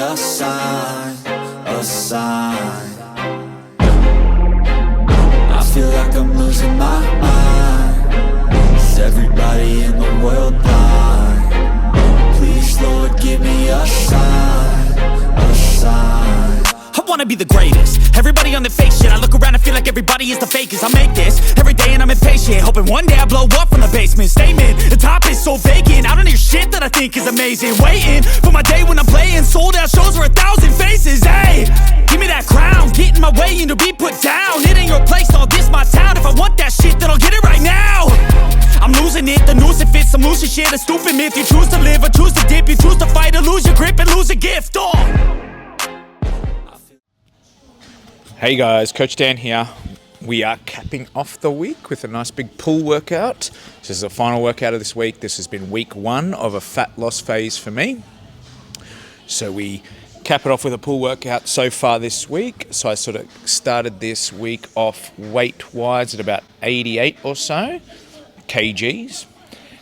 a sign, a sign. I feel like I'm losing my mind. Is everybody in the world blind? Please, Lord, give me a sign, a sign. I wanna be the greatest. Everybody on the fake shit. I look around and feel like everybody is the fakest. I make this every day and I'm impatient, hoping one day I blow up from the basement. Statement, the top is so vacant. I don't hear shit that I think is amazing. Waiting for my day when I'm playing sold out shows for 1,000 faces. Hey, give me that crown, get in my way and to be put down. It ain't your place, all this my town. If I want that shit, then I'll get it right now. I'm losing it, the noose it fits. I'm losing shit, a stupid myth. You choose to live or choose to dip. You choose to fight or lose your grip and lose a gift. Oh. Hey guys, Coach Dan here. We are capping off the week with a nice big pull workout. This is the final workout of this week. This has been week 1 of a fat loss phase for me. So we cap it off with a pull workout so far this week. So I sort of started this week off weight-wise at about 88 or so kgs.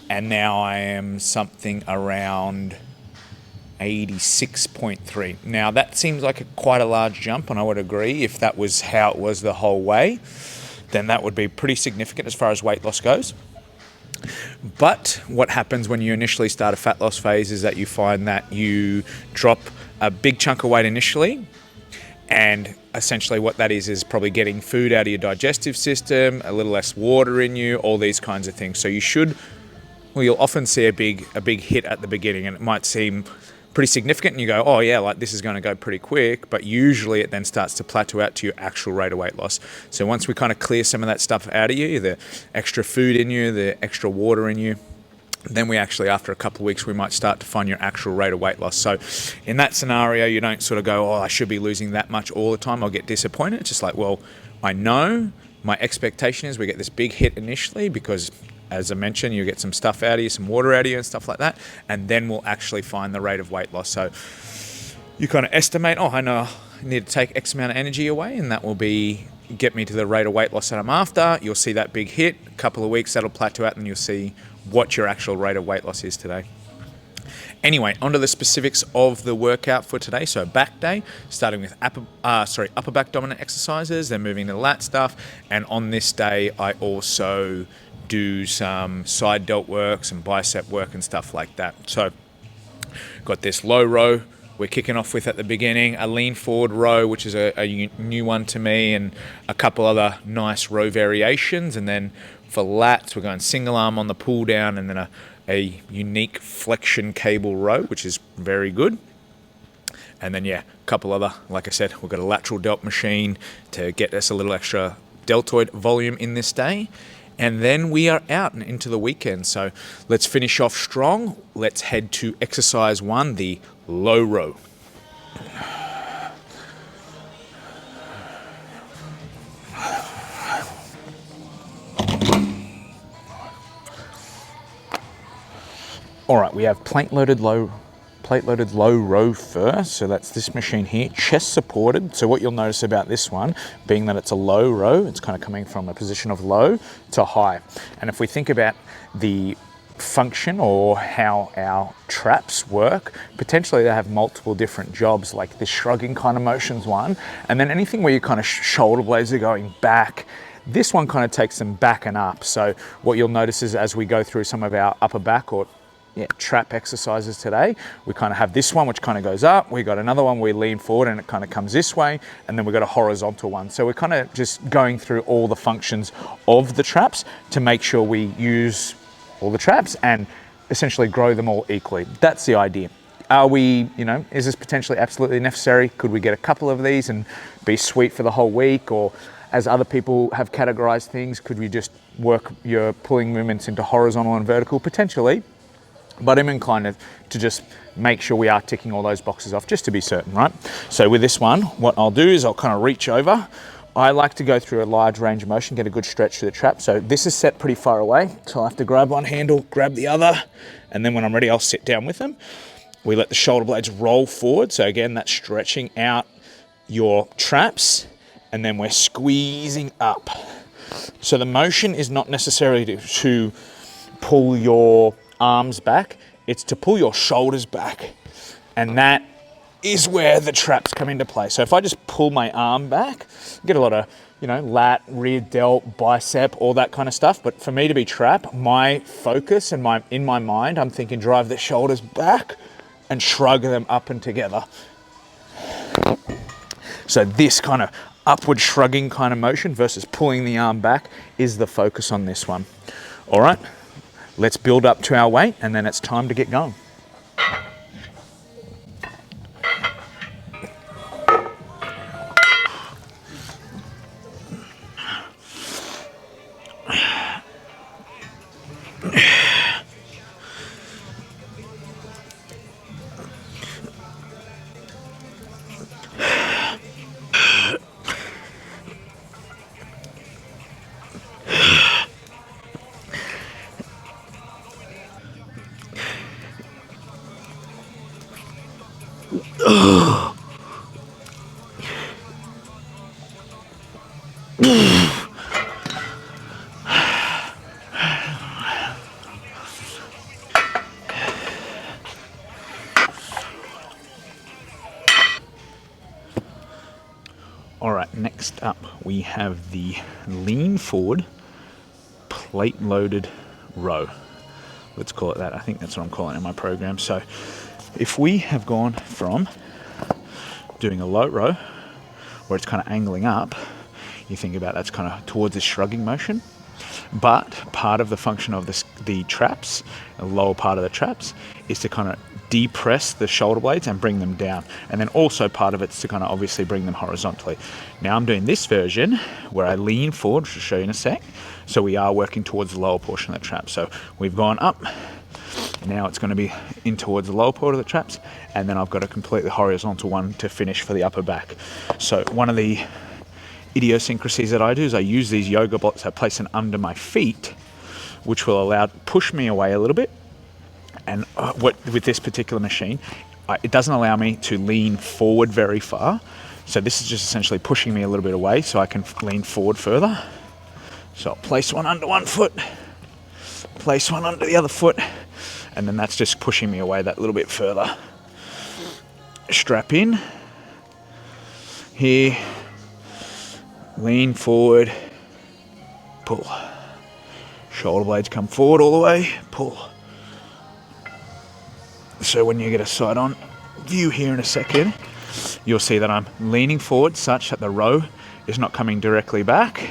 And now I am something around 86.3. Now that seems like quite a large jump, and I would agree. If that was how it was the whole way, then that would be pretty significant as far as weight loss goes. But what happens when you initially start a fat loss phase is that you find that you drop a big chunk of weight initially, and essentially what that is probably getting food out of your digestive system, a little less water in you, all these kinds of things. So you'll often see a big hit at the beginning, and it might seem pretty significant, and you go, oh yeah, like this is going to go pretty quick, but usually it then starts to plateau out to your actual rate of weight loss. So once we kind of clear some of that stuff out of you, the extra food in you, the extra water in you, then we actually, after a couple of weeks, we might start to find your actual rate of weight loss. So in that scenario, you don't sort of go, oh, I should be losing that much all the time, I'll get disappointed. It's just like, well, I know my expectation is we get this big hit initially because, as I mentioned, you get some stuff out of you, some water out of you and stuff like that, and then we'll actually find the rate of weight loss. So you kind of estimate, oh, I know I need to take X amount of energy away, and that will get me to the rate of weight loss that I'm after. You'll see that big hit, a couple of weeks, that'll plateau out, and you'll see what your actual rate of weight loss is today. Anyway, onto the specifics of the workout for today. So back day, starting with upper back dominant exercises, then moving to lat stuff, and on this day, I also do some side delt work, some bicep work and stuff like that. So got this low row we're kicking off with at the beginning, a lean forward row, which is a new one to me, and a couple other nice row variations. And then for lats, we're going single arm on the pull down, and then a unique flexion cable row, which is very good. And then, yeah, a couple other, like I said, we've got a lateral delt machine to get us a little extra deltoid volume in this day. And then we are out and into the weekend. So let's finish off strong. Let's head to exercise 1, the low row. All right, we have plate-loaded low row first. So that's this machine here, chest supported. So what you'll notice about this one, being that it's a low row, it's kind of coming from a position of low to high. And if we think about the function or how our traps work, potentially they have multiple different jobs, like the shrugging kind of motions one, and then anything where your kind of shoulder blades are going back. This one kind of takes them back and up. So what you'll notice is as we go through some of our upper back or trap exercises today, we kind of have this one which kind of goes up, we got another one where we lean forward and it kind of comes this way, and then we've got a horizontal one. So we're kind of just going through all the functions of the traps to make sure we use all the traps and essentially grow them all equally. That's the idea. Are we, is this potentially absolutely necessary? Could we get a couple of these and be sweet for the whole week? Or as other people have categorized things, could we just work your pulling movements into horizontal and vertical? Potentially. But I'm inclined to just make sure we are ticking all those boxes off just to be certain, right? So with this one, what I'll do is I'll kind of reach over. I like to go through a large range of motion, get a good stretch through the trap. So this is set pretty far away. So I'll have to grab one handle, grab the other, and then when I'm ready, I'll sit down with them. We let the shoulder blades roll forward. So again, that's stretching out your traps, and then we're squeezing up. So the motion is not necessarily to pull your arms back, it's to pull your shoulders back, and that is where the traps come into play. So if I just pull my arm back, get a lot of, you know, lat, rear delt, bicep, all that kind of stuff. But for me to be trap, my focus and in my mind, I'm thinking drive the shoulders back and shrug them up and together. So this kind of upward shrugging kind of motion versus pulling the arm back is the focus on this one. All right, let's build up to our weight and then it's time to get going. All right, next up we have the lean forward plate loaded row. Let's call it that. I think that's what I'm calling it in my program. So if we have gone from doing a low row where it's kind of angling up, you think about that's kind of towards this shrugging motion. But part of the function of the traps, the lower part of the traps, is to kind of depress the shoulder blades and bring them down. And then also part of it's to kind of obviously bring them horizontally. Now I'm doing this version where I lean forward, which I'll show you in a sec. So we are working towards the lower portion of the trap. So we've gone up. Now it's going to be in towards the lower part of the traps. And then I've got a completely horizontal one to finish for the upper back. So one of the idiosyncrasies that I do is I use these yoga blocks. I place them under my feet, which will push me away a little bit. And with this particular machine, it doesn't allow me to lean forward very far. So this is just essentially pushing me a little bit away so I can lean forward further. So I'll place one under one foot, place one under the other foot, and then that's just pushing me away that little bit further. Strap in. Here. Lean forward, pull. Shoulder blades come forward all the way, pull. So when you get a side on view here in a second, you'll see that I'm leaning forward such that the row is not coming directly back.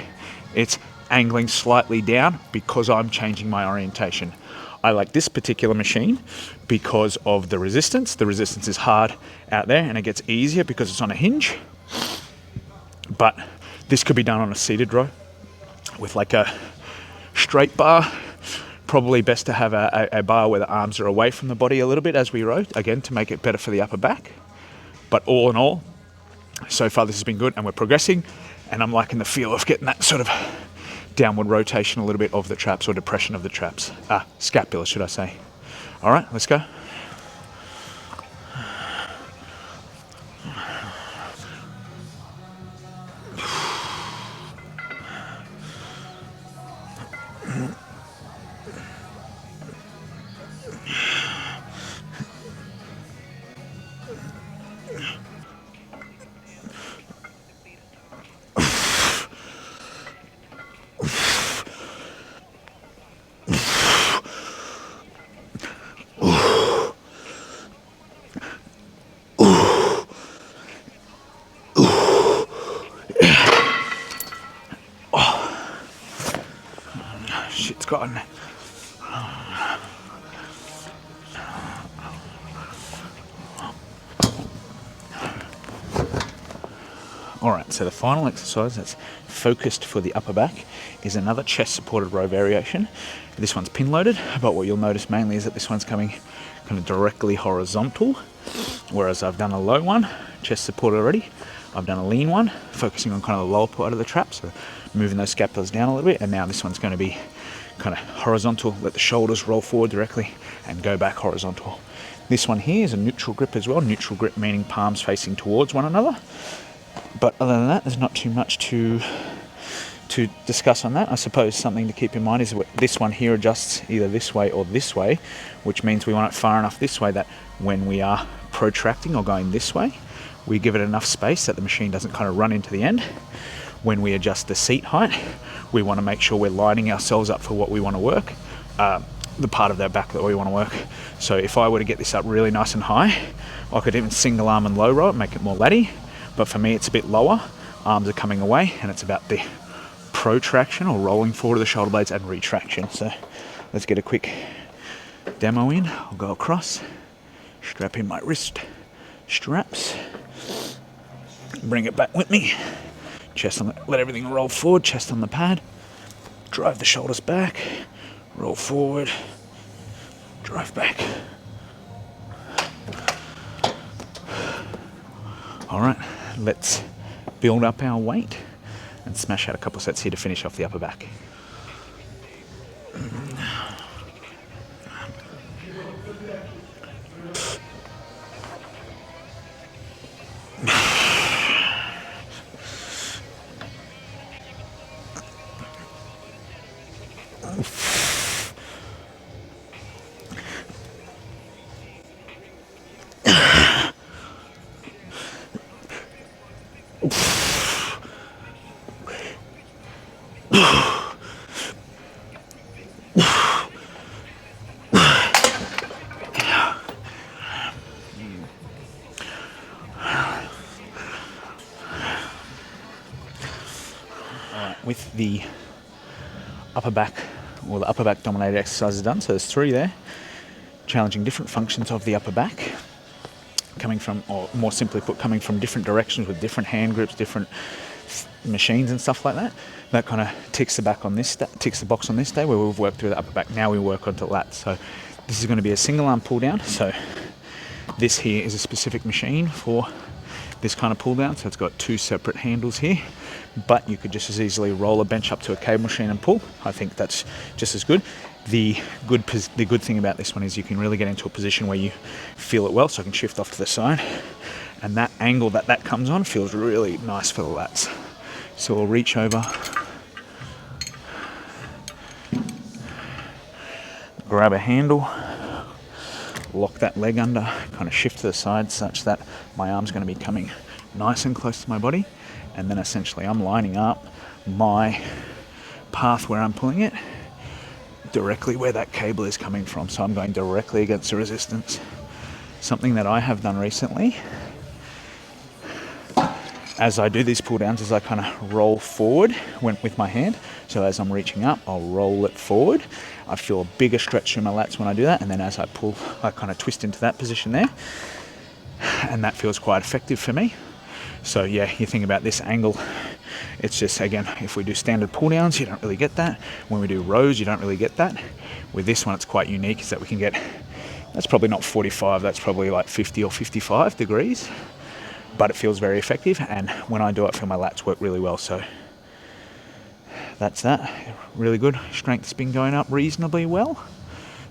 It's angling slightly down because I'm changing my orientation. I like this particular machine because of the resistance. The resistance is hard out there and it gets easier because it's on a hinge. But this could be done on a seated row with like a straight bar. Probably best to have a bar where the arms are away from the body a little bit as we row, again, to make it better for the upper back. But all in all, so far this has been good and we're progressing, and I'm liking the feel of getting that sort of downward rotation a little bit of the traps, or depression of the traps. Scapula, should I say. All right, let's go. Shit's gotten. Alright, so the final exercise that's focused for the upper back is another chest supported row variation. This one's pin loaded, but what you'll notice mainly is that this one's coming kind of directly horizontal, whereas I've done a low one, chest supported already. I've done a lean one, focusing on kind of the lower part of the trap, so moving those scapulas down a little bit, and now this one's going to be kind of horizontal, let the shoulders roll forward directly and go back horizontal. This one here is a neutral grip as well, neutral grip meaning palms facing towards one another. But other than that, there's not too much to discuss on that. I suppose something to keep in mind is this one here adjusts either this way or this way, which means we want it far enough this way that when we are protracting or going this way, we give it enough space that the machine doesn't kind of run into the end. When we adjust the seat height, we want to make sure we're lining ourselves up for what we want to work, the part of their back that we want to work. So if I were to get this up really nice and high, I could even single arm and low row it, make it more latty. But for me, it's a bit lower. Arms are coming away, and it's about the protraction or rolling forward of the shoulder blades and retraction. So let's get a quick demo in. I'll go across, strap in my wrist straps, bring it back with me, chest on the, let everything roll forward, chest on the pad, drive the shoulders back, roll forward, drive back. All right, let's build up our weight and smash out a couple sets here to finish off the upper back. With the upper back, or the upper back dominated exercises done, so there's 3 there, challenging different functions of the upper back, coming from, or more simply put, coming from different directions with different hand grips, different machines and stuff like that. That kind of ticks the box on this day where we've worked through the upper back. Now we work onto lats. So this is going to be a single arm pull down. So this here is a specific machine for this kind of pull down. So it's got 2 separate handles here, but you could just as easily roll a bench up to a cable machine and pull. I think that's just as good. The good thing about this one is you can really get into a position where you feel it well. So I can shift off to the side, and that angle that comes on feels really nice for the lats. So we'll reach over, grab a handle, lock that leg under, kind of shift to the side such that my arm's going to be coming nice and close to my body, and then essentially I'm lining up my path where I'm pulling it directly where that cable is coming from. So I'm going directly against the resistance. Something that I have done recently as I do these pull downs is I kind of roll forward with my hand. So as I'm reaching up, I'll roll it forward. I feel a bigger stretch through my lats when I do that, and then as I pull, I kind of twist into that position there, and that feels quite effective for me. So yeah, you think about this angle, it's just, again, if we do standard pull downs, you don't really get that. When we do rows, you don't really get that. With this one, it's quite unique, is that we can get, that's probably not 45, that's probably like 50 or 55 degrees, but it feels very effective, and when I do it, I feel my lats work really well. So that's that, really good. Strength's been going up reasonably well,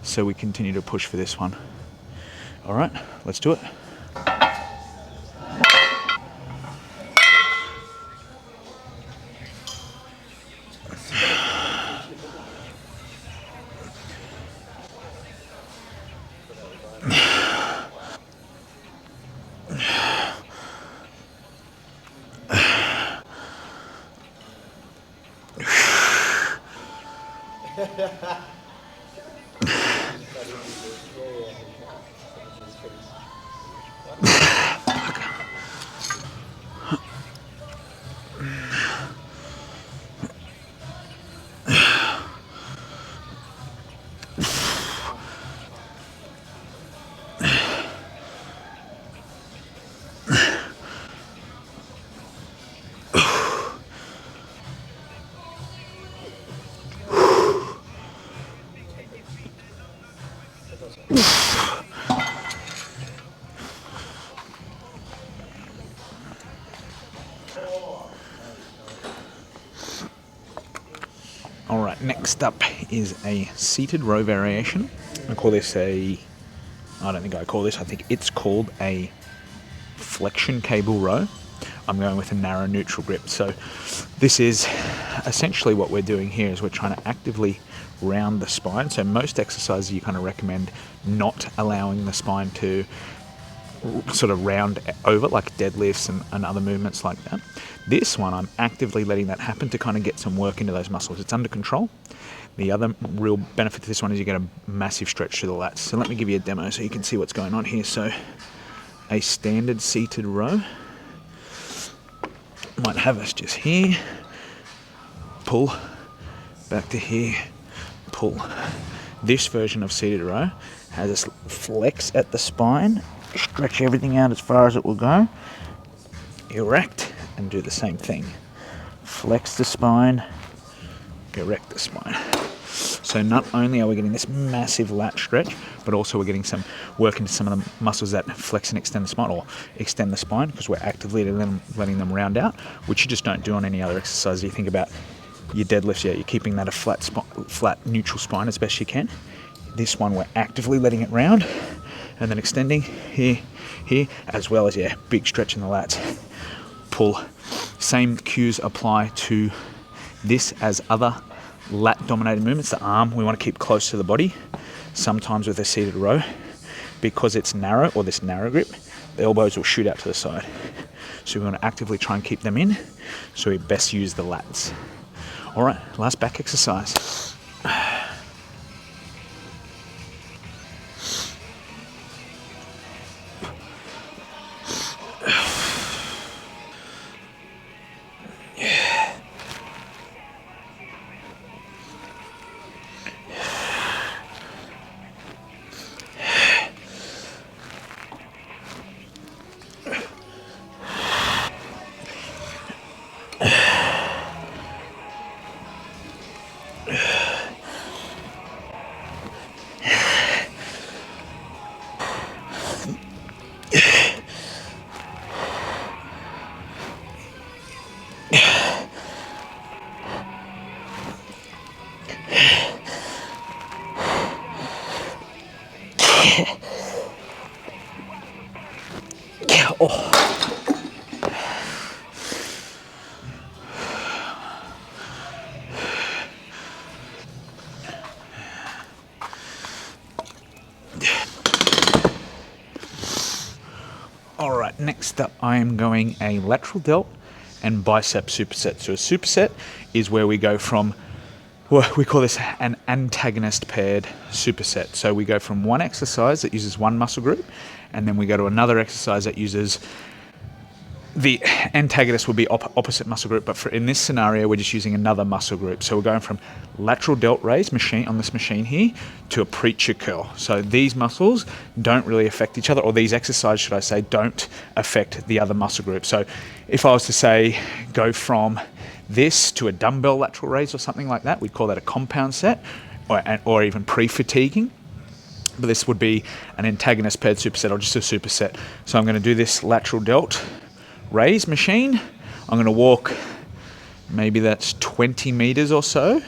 so we continue to push for this one. All right, let's do it. All right, next up is a seated row variation. I call this I think it's called a Flexion cable row. I'm going with a narrow neutral grip. So this is essentially what we're doing here is we're trying to actively round the spine. So most exercises you kind of recommend not allowing the spine to sort of round over, like deadlifts and other movements like that. This one, I'm actively letting that happen to kind of get some work into those muscles. It's under control. The other real benefit to this one is you get a massive stretch to the lats. So let me give you a demo so you can see what's going on here. So a standard seated row might have us just here, pull, back to here, pull. This version of seated row has us flex at the spine, stretch everything out as far as it will go, erect, and do the same thing. Flex the spine, erect the spine. So not only are we getting this massive lat stretch, but also we're getting some work into some of the muscles that flex and extend the spine, or extend the spine, because we're actively letting them round out, which you just don't do on any other exercise. You think about your deadlifts, yeah, you're keeping that a flat neutral spine as best you can. This one, we're actively letting it round, and then extending here, as well as, yeah, big stretch in the lats. Pull. Same cues apply to this as other lat-dominated movements. The arm, we want to keep close to the body. Sometimes with a seated row, because it's narrow, or this narrow grip, the elbows will shoot out to the side. So we want to actively try and keep them in, so we best use the lats. All right, last back exercise. All right, next up I am going a lateral delt and bicep superset. So a superset is where we go from, well, we call this an antagonist paired superset. So we go from one exercise that uses one muscle group, and then we go to another exercise that uses the antagonist would be opposite muscle group, but in this scenario, we're just using another muscle group. So we're going from lateral delt raise machine on this machine here to a preacher curl. So these muscles don't really affect each other, or these exercises, should I say, don't affect the other muscle group. So if I was to say go from this to a dumbbell lateral raise or something like that, we'd call that a compound set, or even pre-fatiguing. But this would be an antagonist paired superset, or just a superset. So I'm going to do this lateral delt raise machine. I'm going to walk, maybe that's 20 meters or so,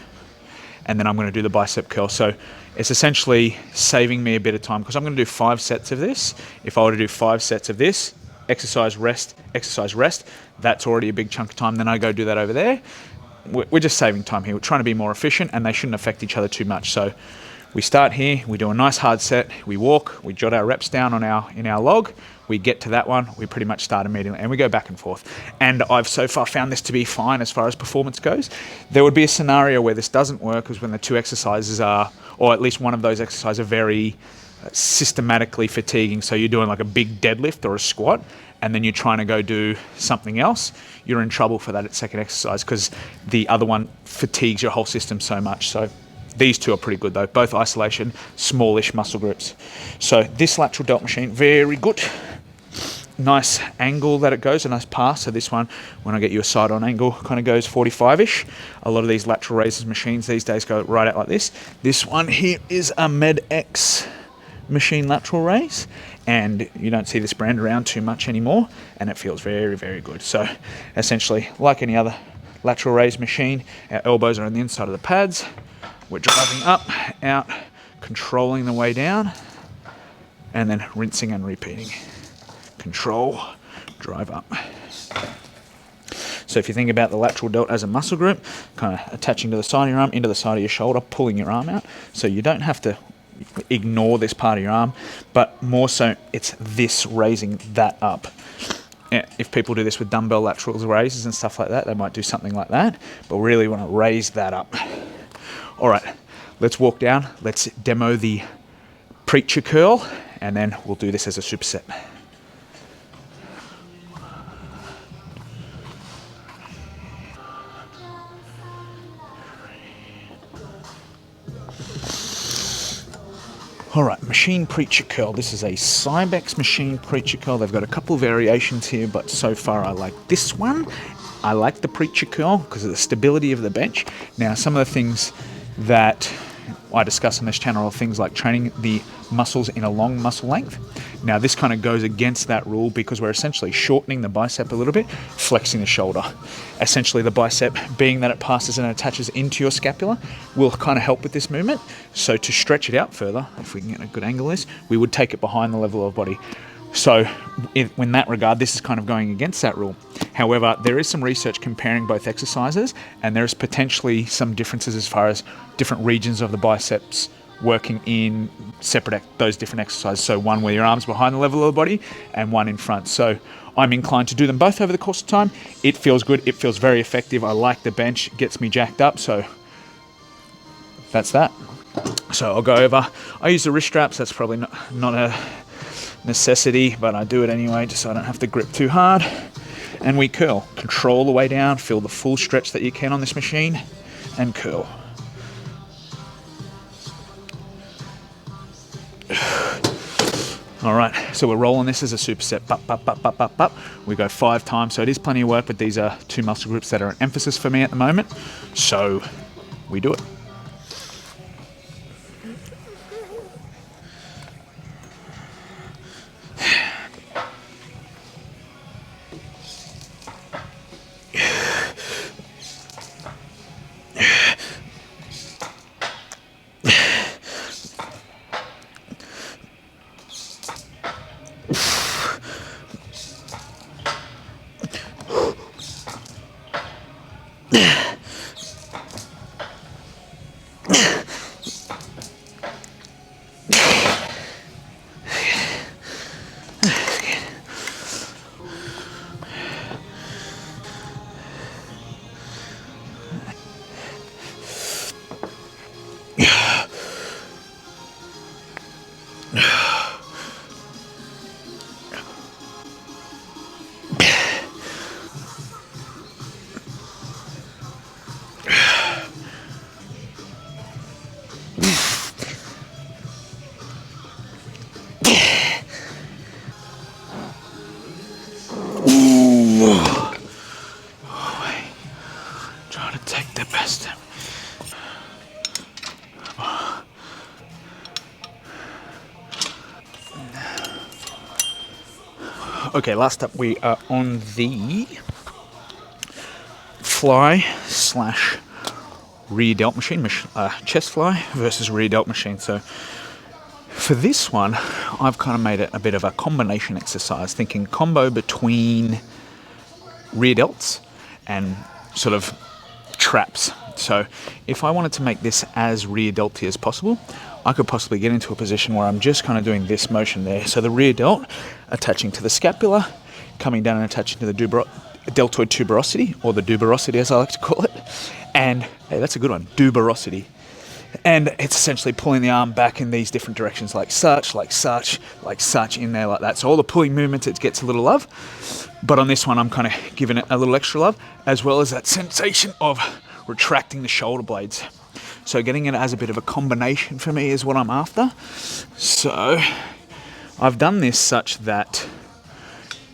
and then I'm going to do the bicep curl. So it's essentially saving me a bit of time, because I'm going to do 5 sets of this. If I were to do 5 sets of this, exercise, rest, that's already a big chunk of time. Then I go do that over there. We're just saving time here. We're trying to be more efficient, and they shouldn't affect each other too much. So we start here, we do a nice hard set, we walk, we jot our reps down on in our log, we get to that one, we pretty much start immediately, and we go back and forth. And I've so far found this to be fine as far as performance goes. There would be a scenario where this doesn't work, is when the 2 exercises are, or at least one of those exercises, are very systematically fatiguing. So you're doing like a big deadlift or a squat, and then you're trying to go do something else. You're in trouble for that second exercise, because the other one fatigues your whole system so much. So these 2 are pretty good though, both isolation, smallish muscle groups. So this lateral delt machine, very good. Nice angle that it goes, a nice pass. So this one, when I get you a side on angle, kind of goes 45-ish. A lot of these lateral raises machines these days go right out like this. This one here is a MedX machine lateral raise, and you don't see this brand around too much anymore, and it feels very, very good. So essentially, like any other lateral raise machine, our elbows are on the inside of the pads. We're driving up, out, controlling the way down, and then rinsing and repeating. Control, drive up. So if you think about the lateral delt as a muscle group, kind of attaching to the side of your arm, into the side of your shoulder, pulling your arm out. So you don't have to ignore this part of your arm, but more so it's this raising that up. If people do this with dumbbell lateral raises and stuff like that, they might do something like that, but really want to raise that up. All right, let's walk down. Let's demo the preacher curl, and then we'll do this as a superset. All right, machine preacher curl. This is a Cybex machine preacher curl. They've got a couple variations here, but so far I like this one. I like the preacher curl because of the stability of the bench. Now, some of the things that I discuss on this channel are things like training the muscles in a long muscle length. Now, this kind of goes against that rule because we're essentially shortening the bicep a little bit, flexing the shoulder. Essentially, the bicep, being that it passes and attaches into your scapula, will kind of help with this movement. So to stretch it out further, if we can get a good angle of this, we would take it behind the level of body. So in that regard, this is kind of going against that rule. However, there is some research comparing both exercises, and there's potentially some differences as far as different regions of the biceps working in separate those different exercises. So one where your arm's behind the level of the body and one in front. So I'm inclined to do them both over the course of time. It feels good. It feels very effective. I like the bench. It gets me jacked up. So that's that. So I'll go over. I use the wrist straps. That's probably not a necessity, but I do it anyway just so I don't have to grip too hard. And we curl. Control the way down. Feel the full stretch that you can on this machine and curl. All right, so we're rolling this as a superset. Bup, bup, bup, bup, bup, bup. We go 5 times, so it is plenty of work, but these are 2 muscle groups that are an emphasis for me at the moment. So we do it. Try to take the best. Okay, last up we are on the fly / rear delt machine, chest fly versus rear delt machine. So for this one, I've kind of made it a bit of a combination exercise, thinking combo between rear delts and sort of traps. So if I wanted to make this as rear delty as possible, I could possibly get into a position where I'm just kind of doing this motion there. So the rear delt attaching to the scapula, coming down and attaching to the deltoid tuberosity, or the duberosity as I like to call it. And hey, that's a good one, duberosity. And it's essentially pulling the arm back in these different directions, like such, like such, like such, in there like that. So all the pulling movements, it gets a little love. But on this one, I'm kind of giving it a little extra love, as well as that sensation of retracting the shoulder blades. So getting it as a bit of a combination for me is what I'm after. So I've done this such that,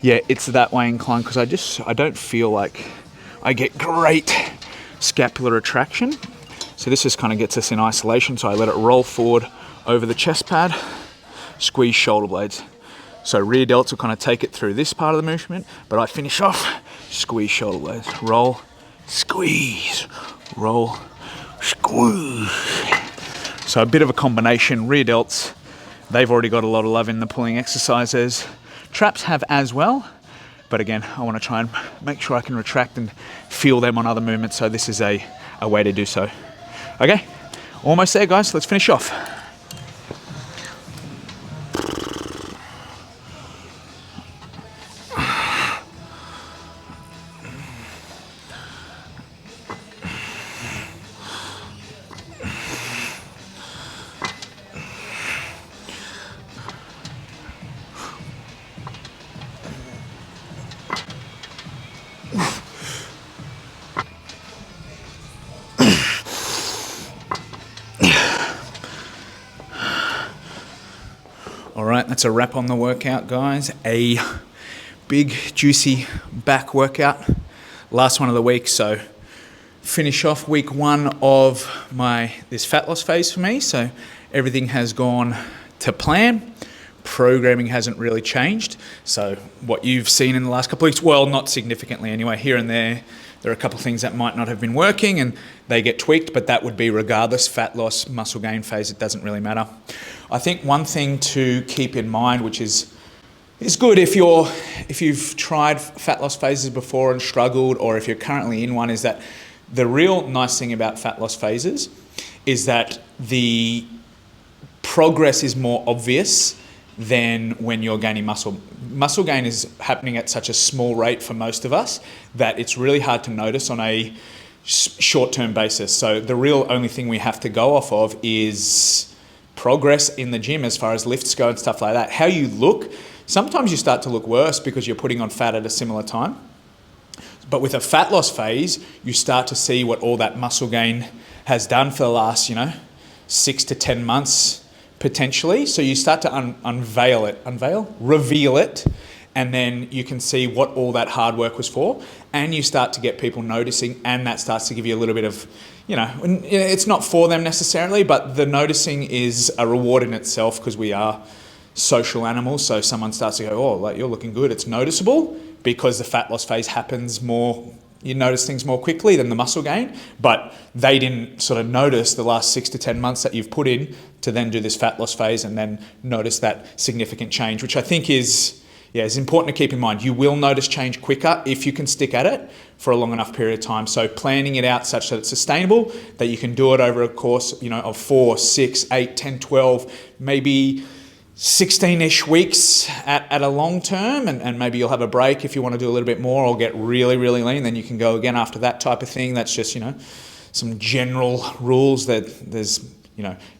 yeah, it's that way inclined because I don't feel like I get great scapular retraction. So this just kind of gets us in isolation. So I let it roll forward over the chest pad, squeeze shoulder blades. So rear delts will kind of take it through this part of the movement, but I finish off, squeeze shoulder blades, roll, squeeze, roll, squeeze. So a bit of a combination. Rear delts, they've already got a lot of love in the pulling exercises. Traps have as well, but again, I want to try and make sure I can retract and feel them on other movements. So this is a way to do so. Okay, almost there, guys. Let's finish off. that's a wrap on the workout, guys. A big, juicy back workout. Last one of the week, so finish off week one of this fat loss phase for me. So everything has gone to plan. Programming hasn't really changed. So what you've seen in the last couple of weeks, well, not significantly anyway, here and there are a couple of things that might not have been working and they get tweaked, but that would be regardless, fat loss, muscle gain phase, it doesn't really matter. I think one thing to keep in mind, which is good if you've tried fat loss phases before and struggled, or if you're currently in one, is that the real nice thing about fat loss phases is that the progress is more obvious than when you're gaining muscle. Muscle gain is happening at such a small rate for most of us that it's really hard to notice on a short-term basis. So the real only thing we have to go off of is progress in the gym as far as lifts go and stuff like that. How you look, sometimes you start to look worse because you're putting on fat at a similar time. But with a fat loss phase, you start to see what all that muscle gain has done for the last, 6 to 10 months, potentially. So you start to reveal it, and then you can see what all that hard work was for, and you start to get people noticing, and that starts to give you a little bit of, it's not for them necessarily, but the noticing is a reward in itself because we are social animals. So someone starts to go, oh, like, you're looking good. It's noticeable because the fat loss phase happens more. You notice things more quickly than the muscle gain, but they didn't sort of notice the last 6 to 10 months that you've put in to then do this fat loss phase and then notice that significant change, which I think is important to keep in mind. You will notice change quicker if you can stick at it for a long enough period of time. So planning it out such that it's sustainable, that you can do it over a course, of 4, 6, 8, 10, 12, maybe 16-ish weeks at a long term, and maybe you'll have a break if you want to do a little bit more or get really, really lean, then you can go again after that type of thing. That's just, some general rules that there's,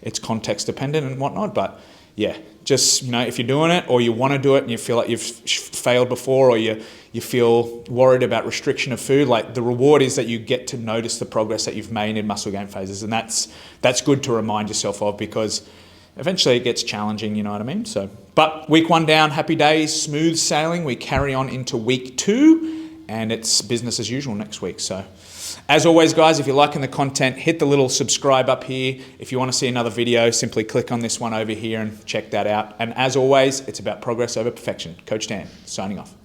it's context dependent and whatnot. But yeah, just, if you're doing it or you want to do it and you feel like you've failed before, or you feel worried about restriction of food, like, the reward is that you get to notice the progress that you've made in muscle gain phases. And that's good to remind yourself of, because eventually it gets challenging, you know what I mean? So, but week one down, happy days, smooth sailing. We carry on into week 2 and it's business as usual next week. So as always, guys, if you're liking the content, hit the little subscribe up here. If you want to see another video, simply click on this one over here and check that out. And as always, it's about progress over perfection. Coach Dan, signing off.